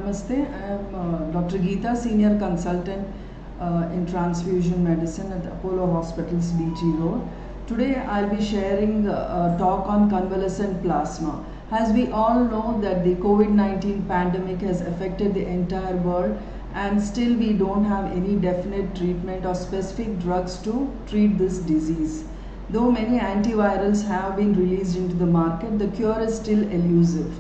Namaste, I am Dr. Geeta, Senior Consultant in Transfusion Medicine at Apollo Hospitals, BG Road. Today I'll be sharing a talk on convalescent plasma. As we all know that the COVID-19 pandemic has affected the entire world, and still we don't have any definite treatment or specific drugs to treat this disease. Though many antivirals have been released into the market, the cure is still elusive.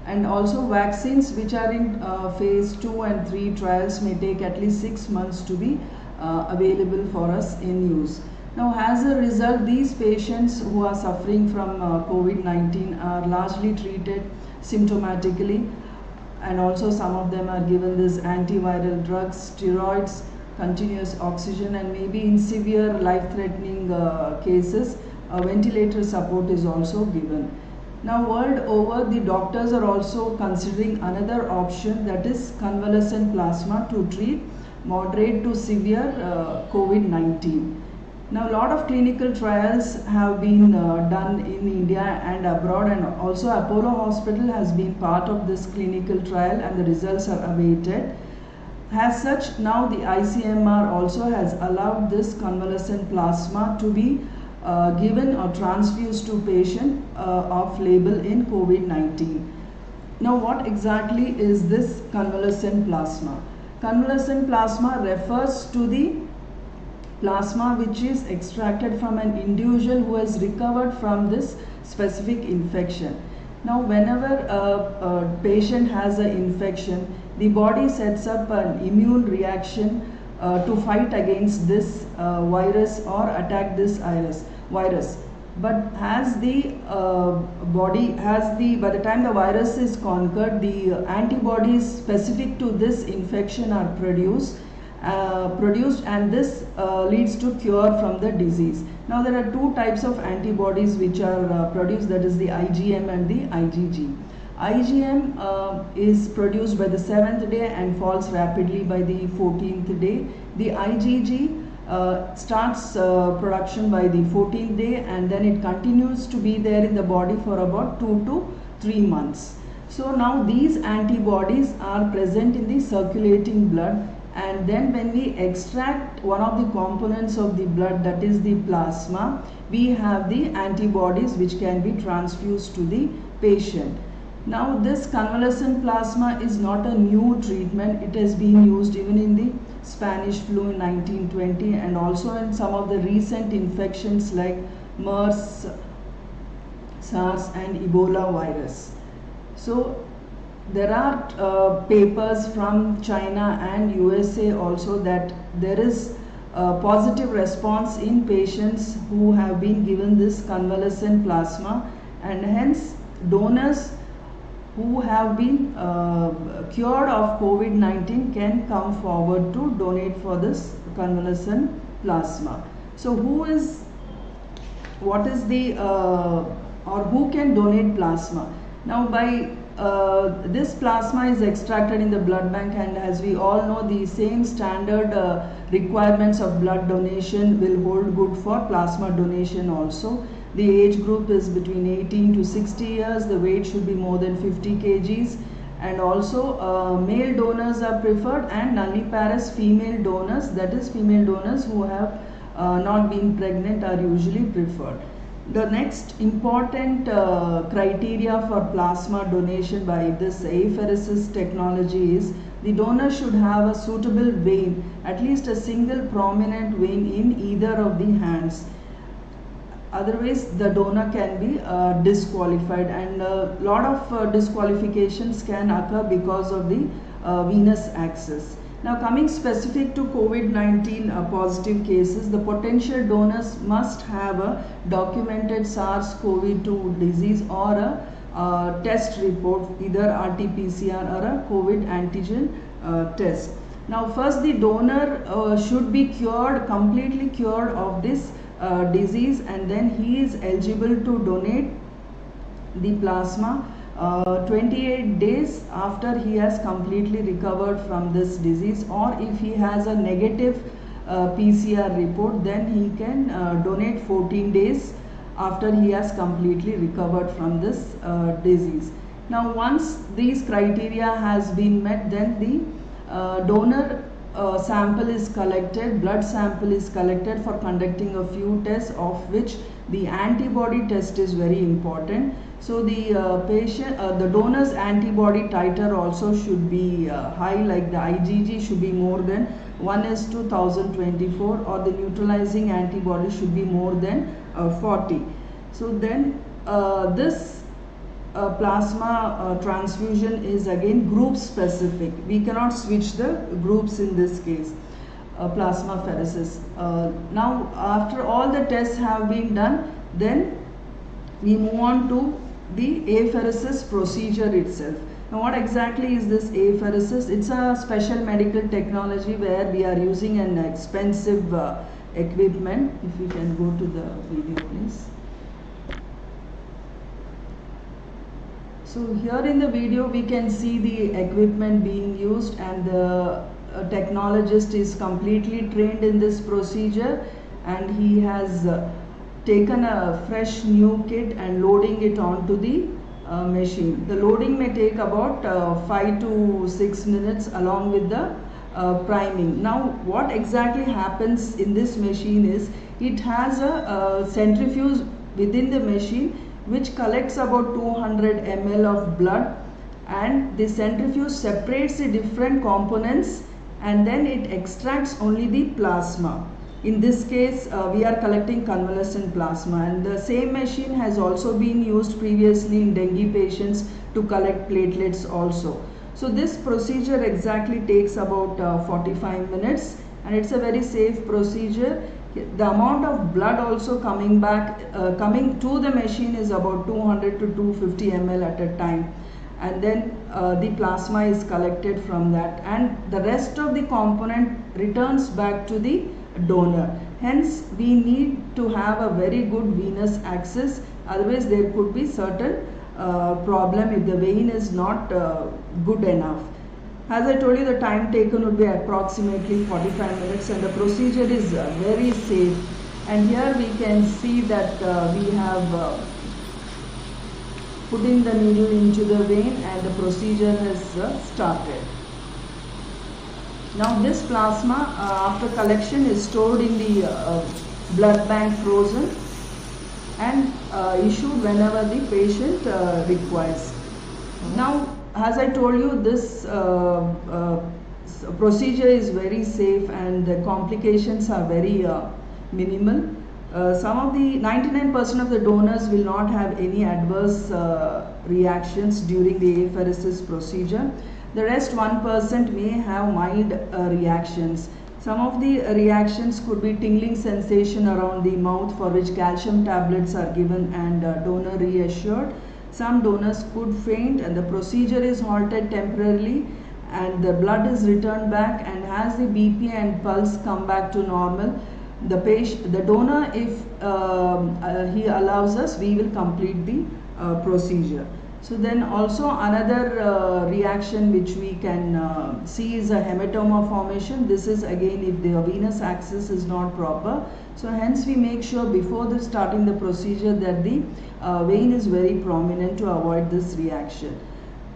And also vaccines which are in phase 2 and 3 trials may take at least 6 months to be available for us in use. Now, as a result, these patients who are suffering from COVID-19 are largely treated symptomatically, and also some of them are given this antiviral drugs, steroids, continuous oxygen, and maybe in severe life-threatening cases, ventilator support is also given. Now, world over, the doctors are also considering another option, that is convalescent plasma, to treat moderate to severe COVID-19. Now, a lot of clinical trials have been done in India and abroad, and also Apollo Hospital has been part of this clinical trial, and the results are awaited. As such, now the ICMR also has allowed this convalescent plasma to be given or transfused to patient off label in COVID-19. Now, what exactly is this convalescent plasma? Convalescent plasma refers to the plasma which is extracted from an individual who has recovered from this specific infection. Now, whenever a patient has an infection, the body sets up an immune reaction to fight against this virus or attack this virus. But as the by the time the virus is conquered, the antibodies specific to this infection are produced, and this leads to cure from the disease. Now, there are two types of antibodies which are produced, that is the IgM and the IgG. IgM is produced by the 7th day and falls rapidly by the 14th day. The IgG starts production by the 14th day, and then it continues to be there in the body for about 2 to 3 months. So now these antibodies are present in the circulating blood, and then when we extract one of the components of the blood, that is the plasma, we have the antibodies which can be transfused to the patient. Now, this convalescent plasma is not a new treatment. It has been used even in the Spanish flu in 1920, and also in some of the recent infections like MERS, SARS and Ebola virus. So, there are papers from China and USA also that there is a positive response in patients who have been given this convalescent plasma, and hence donors who have been cured of COVID-19 can come forward to donate for this convalescent plasma. So what is the or who can donate plasma? Now, by this plasma is extracted in the blood bank, and as we all know, the same standard requirements of blood donation will hold good for plasma donation also. The age group is between 18 to 60 years, the weight should be more than 50 kgs, and also male donors are preferred, and nulliparous female donors, that is female donors who have not been pregnant, are usually preferred. The next important criteria for plasma donation by this apheresis technology is the donor should have a suitable vein, at least a single prominent vein in either of the hands. Otherwise, the donor can be disqualified, and a lot of disqualifications can occur because of the venous access. Now, coming specific to COVID-19 positive cases, the potential donors must have a documented SARS-CoV-2 disease or a test report, either RT-PCR or a COVID antigen test. Now, first the donor should be completely cured of this disease, and then he is eligible to donate the plasma 28 days after he has completely recovered from this disease, or if he has a negative PCR report, then he can donate 14 days after he has completely recovered from this disease. Now once these criteria has been met, then the donor sample is collected, blood sample is collected for conducting a few tests, of which the antibody test is very important. So the the donor's antibody titer also should be high, like the IgG should be more than 1:1024, or the neutralizing antibody should be more than 40. So then this plasma transfusion is again group specific. We cannot switch the groups in this case. Plasmapheresis. Now after all the tests have been done, then we move on to the apheresis procedure itself. Now what exactly is this apheresis? It's a special medical technology where we are using an expensive equipment. If we can go to the video please. So here in the video we can see the equipment being used, and the technologist is completely trained in this procedure, and he has taken a fresh new kit and loading it onto the machine. The loading may take about 5 to 6 minutes along with the priming. Now what exactly happens in this machine is, it has a centrifuge within the machine which collects about 200 ml of blood, and the centrifuge separates the different components and then it extracts only the plasma. In this case we are collecting convalescent plasma, and the same machine has also been used previously in dengue patients to collect platelets also. So this procedure exactly takes about 45 minutes, and it's a very safe procedure. The amount of blood also coming to the machine is about 200 to 250 ml at a time, and then the plasma is collected from that, and the rest of the component returns back to the donor. Hence we need to have a very good venous access, otherwise there could be certain problem if the vein is not good enough. As I told you, the time taken would be approximately 45 minutes, and the procedure is very safe. And here we can see that we have put in the needle into the vein, and the procedure has started. Now this plasma after collection is stored in the blood bank frozen and issued whenever the patient requires. Now as I told you, this procedure is very safe and the complications are very minimal. Some of the 99% of the donors will not have any adverse reactions during the apheresis procedure. The rest 1% may have mild reactions. Some of the reactions could be tingling sensation around the mouth, for which calcium tablets are given and donor reassured. Some donors could faint, and the procedure is halted temporarily, and the blood is returned back, and as the BP and pulse come back to normal, the donor, if he allows us, we will complete the procedure. So then also another reaction which we can see is a hematoma formation. This is again if the venous access is not proper. So hence we make sure before starting the procedure that the vein is very prominent to avoid this reaction.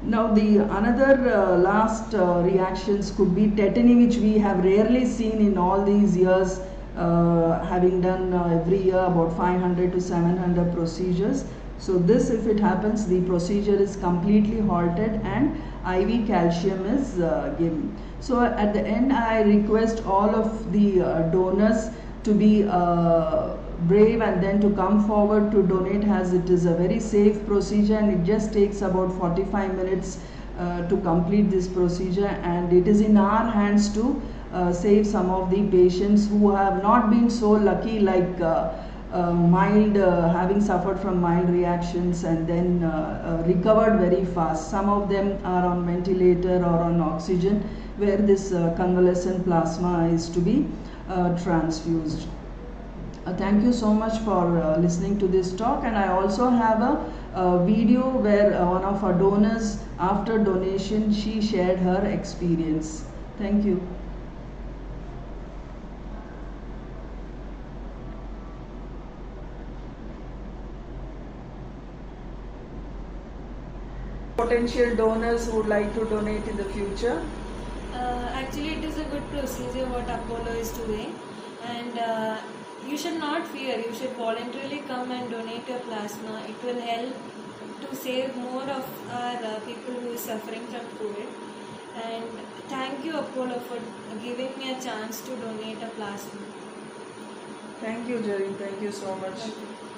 Now the another last reactions could be tetany, which we have rarely seen in all these years, having done every year about 500 to 700 procedures. So this, if it happens, the procedure is completely halted and IV calcium is given. So at the end, I request all of the donors to be brave and then to come forward to donate, as it is a very safe procedure and it just takes about 45 minutes to complete this procedure, and it is in our hands to save some of the patients who have not been so lucky, like having suffered from mild reactions and then recovered very fast. Some of them are on ventilator or on oxygen, where this convalescent plasma is to be transfused. Thank you so much for listening to this talk, and I also have a video where one of our donors, after donation, she shared her experience. Thank you. potential donors who would like to donate in the future? Actually, it is a good procedure what Apollo is doing, and you should not fear. You should voluntarily come and donate your plasma. It will help to save more of our people who is suffering from COVID. And thank you, Apollo, for giving me a chance to donate a plasma. Thank you, Jerry. Thank you so much. Thank you.